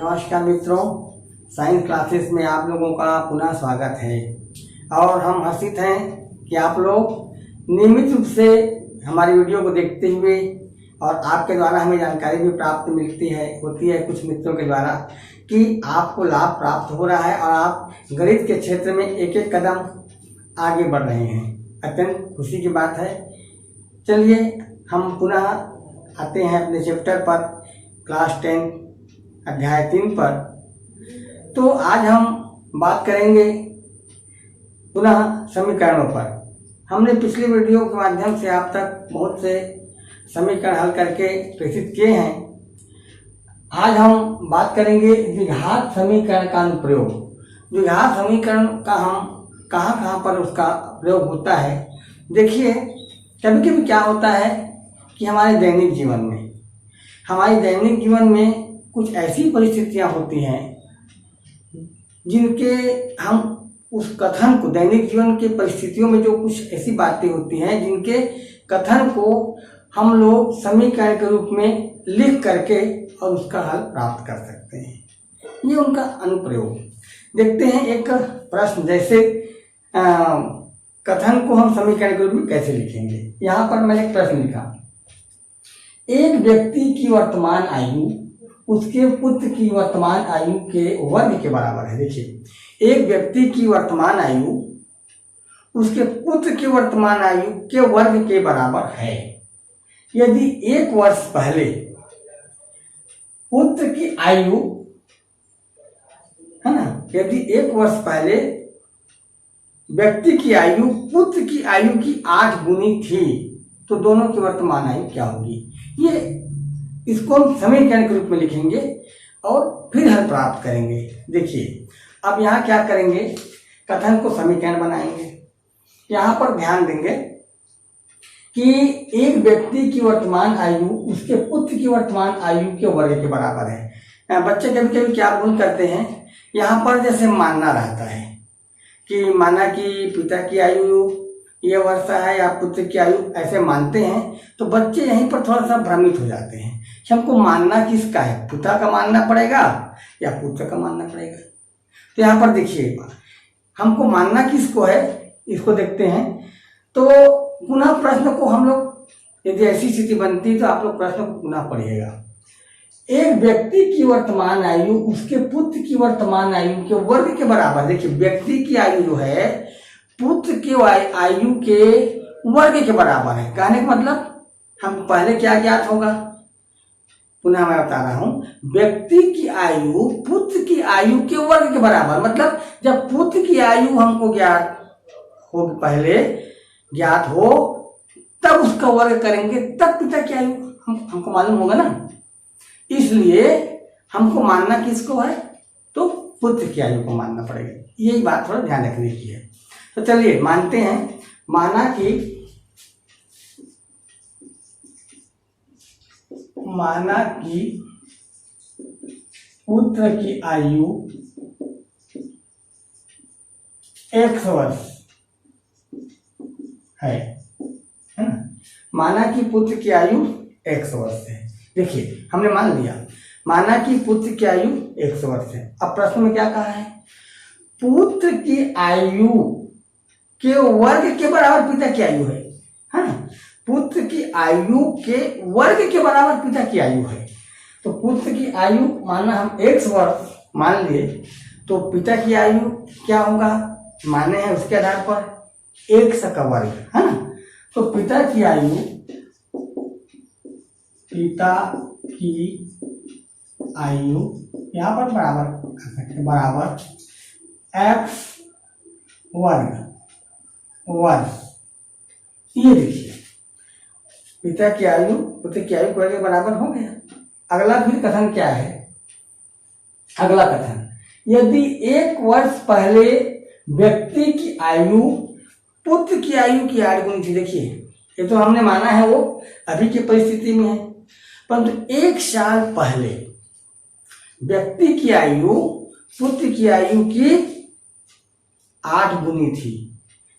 नमस्कार मित्रों, science classes में आप लोगों का पुनः स्वागत है। और हम हर्षित हैं कि आप लोग नियमित रूप से हमारी वीडियो को देखते हुए और आपके द्वारा हमें जानकारी भी प्राप्त होती है कुछ मित्रों के द्वारा कि आपको लाभ प्राप्त हो रहा है और आप गणित के क्षेत्र में एक एक कदम आगे बढ़ रहे हैं। अत्यंत खुशी की बात है। चलिए हम पुनः आते हैं अपने चैप्टर पर, क्लास 10 अध्याय 3 पर। तो आज हम बात करेंगे पुनः समीकरणों पर। हमने पिछली वीडियो के माध्यम से आप तक बहुत से समीकरण हल करके प्रेषित किए हैं। आज हम बात करेंगे द्विघात समीकरण का अनुप्रयोग। द्विघात समीकरण का हम कहाँ पर उसका प्रयोग होता है। देखिए, कभी कभी क्या होता है कि हमारे दैनिक जीवन में कुछ ऐसी परिस्थितियां होती हैं जिनके हम उस कथन को, दैनिक जीवन की परिस्थितियों में जो कुछ ऐसी बातें होती हैं जिनके कथन को हम लोग समीकरण के रूप में लिख करके और उसका हल प्राप्त कर सकते हैं। ये उनका अनुप्रयोग। देखते हैं एक प्रश्न, जैसे कथन को हम समीकरण के रूप में कैसे लिखेंगे। यहाँ पर मैंने एक प्रश्न लिखा, एक व्यक्ति की वर्तमान आयु उसके पुत्र की वर्तमान आयु के वर्ग के बराबर है। देखिए, एक व्यक्ति की वर्तमान आयु उसके पुत्र की वर्तमान आयु के वर्ग के बराबर है यदि 1 वर्ष पहले पुत्र की आयु, है ना, यदि 1 वर्ष पहले व्यक्ति की आयु पुत्र की आयु की 8 गुनी थी तो दोनों की वर्तमान आयु क्या होगी। इसको हम समीकरण के रूप में लिखेंगे और फिर हल प्राप्त करेंगे। देखिए, अब यहाँ क्या करेंगे, कथन को समीकरण बनाएंगे। यहाँ पर ध्यान देंगे कि एक व्यक्ति की वर्तमान आयु उसके पुत्र की वर्तमान आयु के वर्ग के बराबर है। बच्चे कभी कभी क्या भूल करते हैं, यहाँ पर जैसे मानना रहता है कि माना कि पिता की आयु ये वर्ष है या पुत्र की आयु, ऐसे मानते हैं तो बच्चे यहीं पर थोड़ा सा भ्रमित हो जाते हैं कि हमको मानना किसका है, पिता का मानना पड़ेगा या पुत्र का मानना पड़ेगा। तो यहाँ पर देखिए, हमको मानना किसको है, इसको देखते हैं। तो पुनः प्रश्न को हम लोग, यदि ऐसी स्थिति बनती है तो आप लोग प्रश्न को पुनः पढ़िएगा। एक व्यक्ति की वर्तमान आयु उसके पुत्र की वर्तमान आयु के वर्ग के बराबर। देखिए, व्यक्ति की आयु जो है पुत्र की आयु के वर्ग के बराबर है। कहने का मतलब हम पहले क्या ज्ञात होगा, पुनः मैं बता रहा हूं, व्यक्ति की आयु पुत्र की आयु के वर्ग के बराबर। मतलब जब पुत्र की आयु हमको ज्ञात हो, पहले ज्ञात हो, तब उसका वर्ग करेंगे, तब पिता की आयु हमको मालूम होगा ना। इसलिए हमको मानना किसको है, तो पुत्र की आयु को मानना पड़ेगा। यही बात थोड़ा ध्यान रखने की है। तो चलिए मानते हैं, माना कि पुत्र की आयु 100 वर्ष है ना। माना कि पुत्र की आयु 100 वर्ष है। देखिए, हमने मान लिया, माना कि पुत्र की आयु 100 वर्ष है। अब प्रश्न में क्या कहा है, पुत्र की आयु के वर्ग के बराबर पिता की आयु है। हाँ, पुत्र की आयु के वर्ग के बराबर पिता की आयु है। तो पुत्र की आयु माना हम 100 वर्ष मान लिए, तो पिता की आयु क्या होगा, माने हैं उसके आधार पर 100 का वर्ग, है ना। तो पिता की आयु यहाँ पर बराबर कर सकते हैं, बराबर x वर्ग वर्ष। ये देखिए, पिता की आयु पुत्र की आयु के बराबर हो गया। अगला फिर कथन क्या है, अगला कथन, यदि 1 वर्ष पहले व्यक्ति की आयु पुत्र की आयु की 8 गुनी थी। देखिए, ये तो हमने माना है वो अभी की परिस्थिति में है, परंतु 1 साल पहले व्यक्ति की आयु पुत्र की आयु की 8 गुनी थी।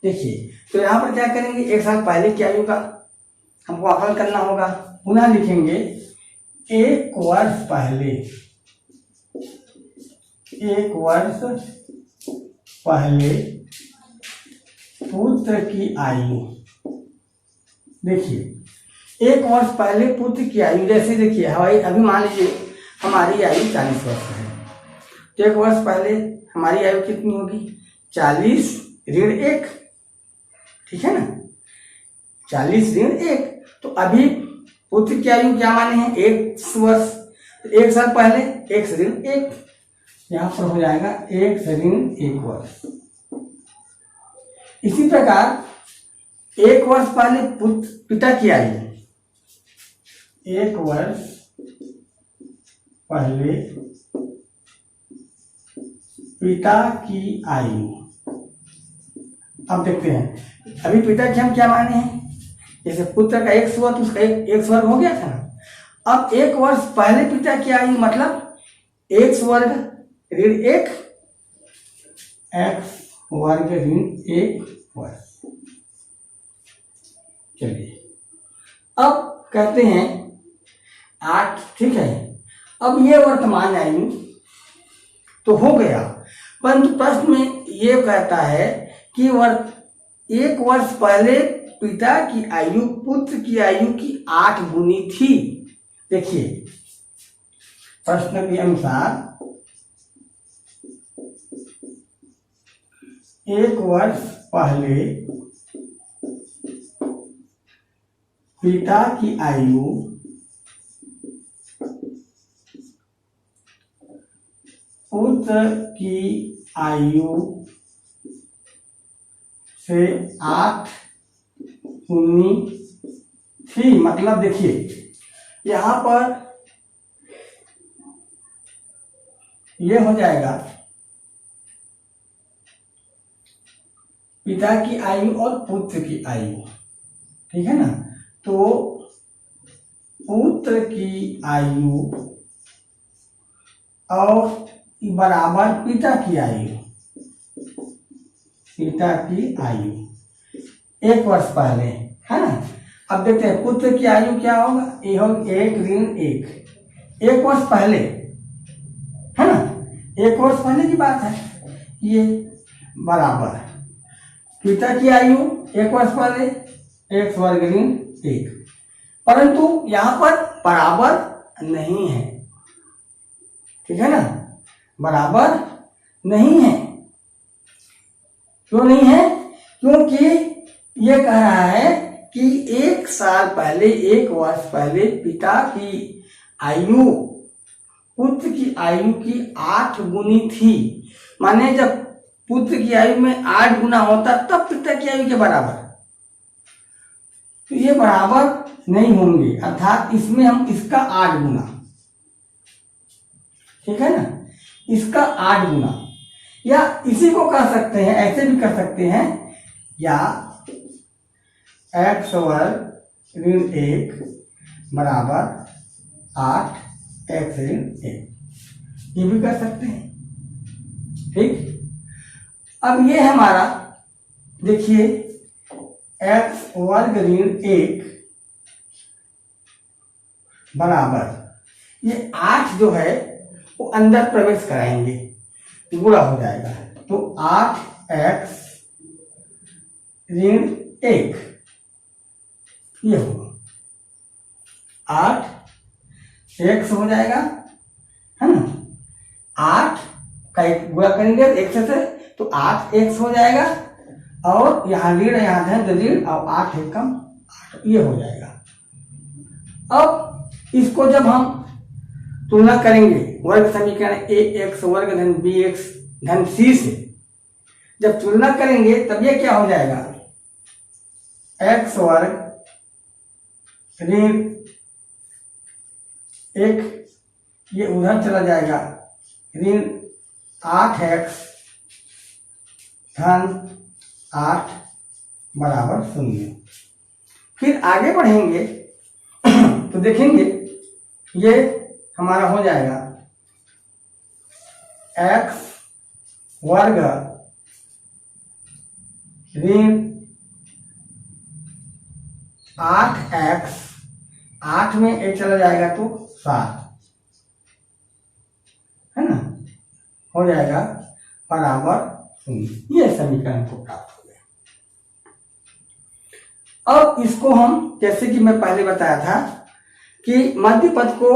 देखिए, तो यहां पर क्या करेंगे, 1 साल पहले की आयु का हमको आकलन करना होगा। पुनः लिखेंगे 1 वर्ष पहले एक वर्ष पहले पुत्र की आयु, देखिए एक वर्ष पहले पुत्र की आयु, जैसे देखिए हमारी अभी मान लीजिए हमारी आयु 40 वर्ष है, तो एक वर्ष पहले हमारी आयु कितनी होगी 40 ऋण 1, ठीक है ना, 40 ऋण 1। तो अभी पुत्र की आयु क्या माने हैं 1 वर्ष, तो 1 साल पहले 1 से ऋण 1, यहां पर हो जाएगा 1 से ऋण 1 वर्ष। इसी प्रकार 1 वर्ष पहले पिता की आयु, 1 वर्ष पहले पिता की आयु, अब देखते हैं अभी पिता की हम क्या माने हैं, जैसे पुत्र का 1 हुआ तो उसका एक वर्ग हो गया था ना। अब 1 वर्ष पहले पिता की आयु मतलब x वर्ग ऋण 1, x वर्ग ऋण 1 वर्ष। चलिए अब कहते हैं 8, ठीक है। अब ये वर्तमान आयु तो हो गया, परंतु प्रश्न में ये कहता है कि 1 वर्ष पहले पिता की आयु पुत्र की आयु की 8 गुनी थी। देखिए प्रश्न के अनुसार 1 वर्ष पहले पिता की आयु पुत्र की आयु से 8 गुनी थी। मतलब देखिए यहां पर यह हो जाएगा पिता की आयु और पुत्र की आयु, ठीक है ना। तो पुत्र की आयु और बराबर पिता की आयु, पिता की आयु 1 वर्ष पहले, है ना। अब देखते हैं पुत्र की आयु क्या होगा, ये होगा 1 ऋण 1, 1 वर्ष पहले, है ना, 1 वर्ष पहले की बात है ये, बराबर पिता की आयु 1 वर्ष पहले x वर्ग ऋण 1, परंतु यहां पर बराबर नहीं है, ठीक है ना, बराबर नहीं है। क्यों नहीं है, क्योंकि ये कह रहा है कि 1 साल पहले 1 वर्ष पहले पिता की आयु पुत्र की आयु की 8 गुनी थी। माने जब पुत्र की आयु में 8 गुना होता तब पिता की आयु के बराबर, तो ये बराबर नहीं होंगे, अर्थात इसमें हम इसका 8 गुना, ठीक है ना, इसका 8 गुना, या इसी को कर सकते हैं, ऐसे भी कर सकते हैं, या x वर्ग ऋण 1 बराबर 8 x ऋण 1, ये भी कर सकते हैं, ठीक। अब ये हमारा देखिए x वर्ग ऋण 1 बराबर ये 8 जो है वो अंदर प्रवेश कराएंगे, गुणा हो जाएगा, तो 8x ऋण 1 ये होगा, 8x हो जाएगा, है ना, 8 का एक गुणा करेंगे x से, तो 8x हो जाएगा, और यहाँ ऋण यहाँ है तो ऋण, और 8 है कम 8, ये हो जाएगा। अब इसको जब हम तुलना करेंगे वर्ग समीकरण ax वर्ग धन bx धन c से, जब तुलना करेंगे तब ये क्या हो जाएगा, x वर्ग ऋण 1 ये उधर चला जाएगा, ऋण 8x धन 8 बराबर 0। फिर आगे बढ़ेंगे तो देखेंगे ये हमारा हो जाएगा x वर्ग ऋण 8x, 8 में 1 चला जाएगा तो 7, है ना, हो जाएगा बराबर 0। ये समीकरण को प्राप्त हो गया। अब इसको हम, जैसे कि मैं पहले बताया था कि मध्य पद को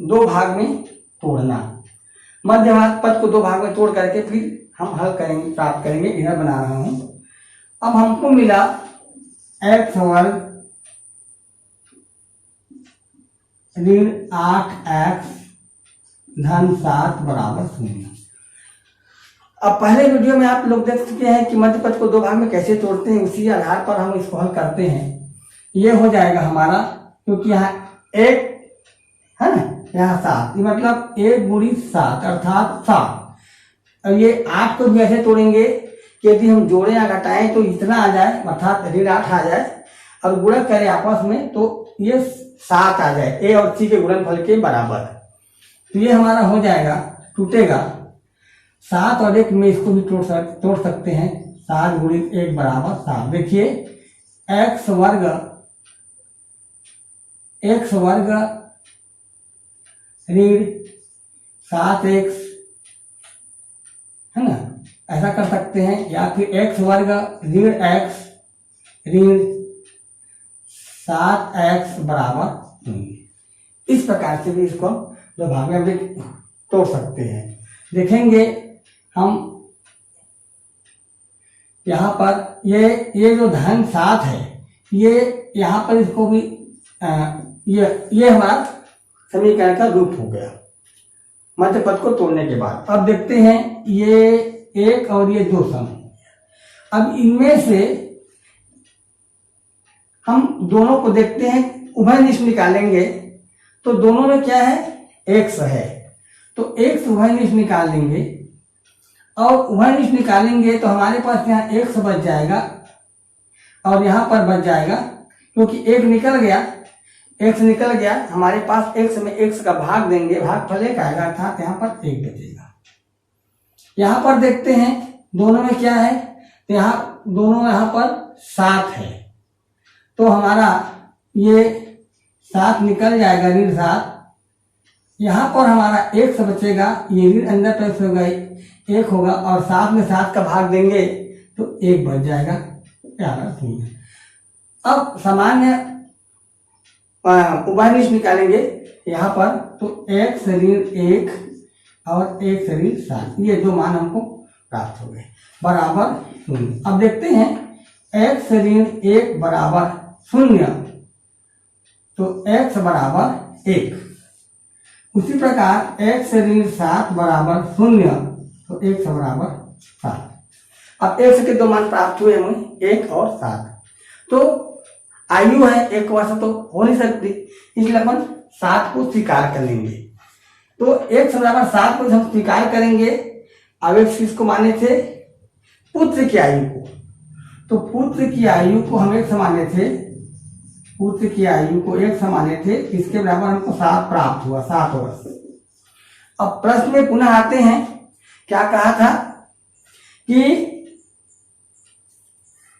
दो भाग में तोड़ना, मध्य पद को दो भाग में तोड़ करके फिर हम हल करेंगे, प्राप्त करेंगे। इधर बना रहा हूं। अब हमको मिला x वर्ग ऋण 8x धन 7 बराबर 0। अब पहले वीडियो में आप लोग देख चुके हैं कि मध्य पद को दो भाग में कैसे तोड़ते हैं, उसी आधार पर हम इसको हल करते हैं। ये हो जाएगा हमारा, क्योंकि यहाँ 1 है ना, यहाँ 7, मतलब 1 गुणी 7 अर्थात 7। अब ये 8 को भी ऐसे तोड़ेंगे कि यदि हम जोड़े या घटाएं तो इतना आ जाए, अर्थात ऋण 8 आ जाए, और गुणा करें आपस में तो ये 7 आ जाए, ए और सी के गुणनफल के बराबर। तो ये हमारा हो जाएगा, टूटेगा 7 और 1 में, इसको भी तोड़ सकते हैं। 7 गुणी 1 बराबर 7। देखिए x वर्ग ऋण 7x है ना, ऐसा कर सकते हैं। या फिर x वर्ग ऋण x ऋण 7x बराबर 0। इस प्रकार से भी इसको दो भाग में हम तोड़ सकते हैं। देखेंगे हम यहाँ पर ये जो धन 7 है, ये यहाँ पर इसको भी ये हमारा समीकरण का रूप हो गया मध्य पद को तोड़ने के बाद। अब देखते हैं ये 1 और ये 2 सम। अब इनमें से हम दोनों को देखते हैं, उभयनिष्ठ निकालेंगे तो दोनों में क्या है, x है, तो x उभयनिष्ठ निकाल लेंगे। और उभयनिष्ठ निकालेंगे तो हमारे पास यहाँ x बच जाएगा और यहाँ पर बच जाएगा, क्योंकि 1 निकल गया, x निकल गया, हमारे पास x में x का भाग देंगे, भागफल 1 आएगा, अर्थात यहाँ पर 1 बचेगा। यहाँ पर देखते हैं दोनों में क्या है, तो दोनों यहाँ पर 7 है, तो हमारा ये 7 निकल जाएगा, ऋण 7। यहाँ पर हमारा 1 से बचेगा, ये ऋण अंदर प्लस हो गई, 1 होगा, और 7 में 7 का भाग देंगे तो 1 बच जाएगा, प्यारा 0। अब सामान्य उभयनिष्ठ निकालेंगे यहाँ पर, तो x ऋण 1 और x ऋण 7, ये दो मान हमको प्राप्त हो गए, बराबर 0। अब देखते हैं x ऋण 1 बराबर 0, तो x बराबर 1। उसी प्रकार x ऋण 7 बराबर 0, तो x बराबर 7। अब x के दो मान प्राप्त हुए हमें, 1 और 7। तो आयु है 1 वर्ष, तो हो नहीं सकती, इसलिए अपन 7 को स्वीकार कर लेंगे। तो x बराबर 7 को हम स्वीकार करेंगे। अब एक चीज को माने थे, पुत्र की आयु को, तो पुत्र की आयु को हम 1 माने थे, पुत्र की आयु को 1 माने थे, इसके बराबर हमको 7 प्राप्त हुआ, 7 वर्ष। अब प्रश्न में पुनः आते हैं, क्या कहा था कि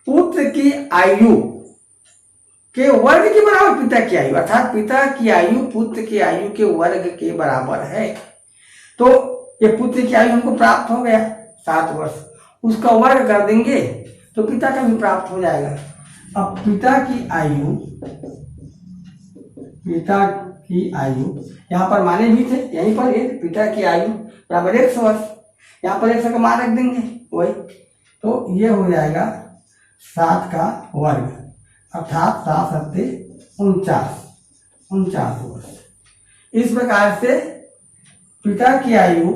पुत्र की आयु के वर्ग के बराबर पिता की आयु, अर्थात पिता की आयु पुत्र की आयु के वर्ग के बराबर है। तो ये पुत्र की आयु हमको प्राप्त हो गया 7 वर्ष, उसका वर्ग कर देंगे तो पिता का भी प्राप्त हो जाएगा। अब पिता की आयु यहाँ पर माने भी थे, यहीं पर ये पिता की आयु बराबर 100 वर्ष, यहाँ पर 100 का मान रख देंगे वही, तो ये हो जाएगा 7 का वर्ग, अर्थात 7 × 7 = 49 वर्ष। इस प्रकार से पिता की आयु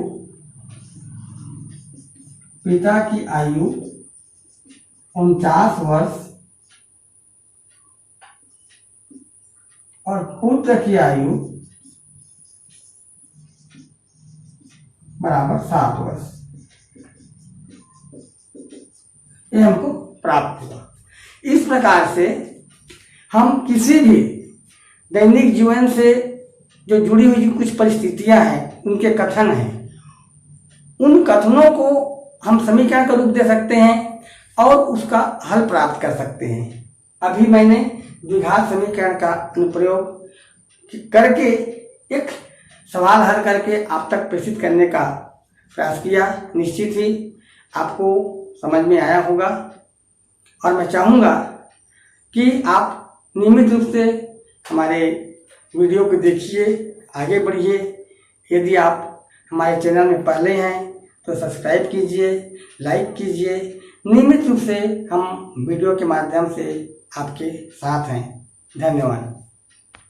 49 वर्ष और पुत्र की आयु बराबर 7 वर्ष, ये हमको प्राप्त हुआ। इस प्रकार से हम किसी भी दैनिक जीवन से जो जुड़ी हुई कुछ परिस्थितियां हैं, उनके कथन हैं, उन कथनों को हम समीकरण का रूप दे सकते हैं और उसका हल प्राप्त कर सकते हैं। अभी मैंने द्विघात समीकरण का अनुप्रयोग करके एक सवाल हल करके आप तक प्रेषित करने का प्रयास किया, निश्चित ही आपको समझ में आया होगा। और मैं चाहूँगा कि आप नियमित रूप से हमारे वीडियो को देखिए, आगे बढ़िए। यदि आप हमारे चैनल में पहले हैं तो सब्सक्राइब कीजिए, लाइक कीजिए। नियमित रूप से हम वीडियो के माध्यम से आपके साथ हैं। धन्यवाद।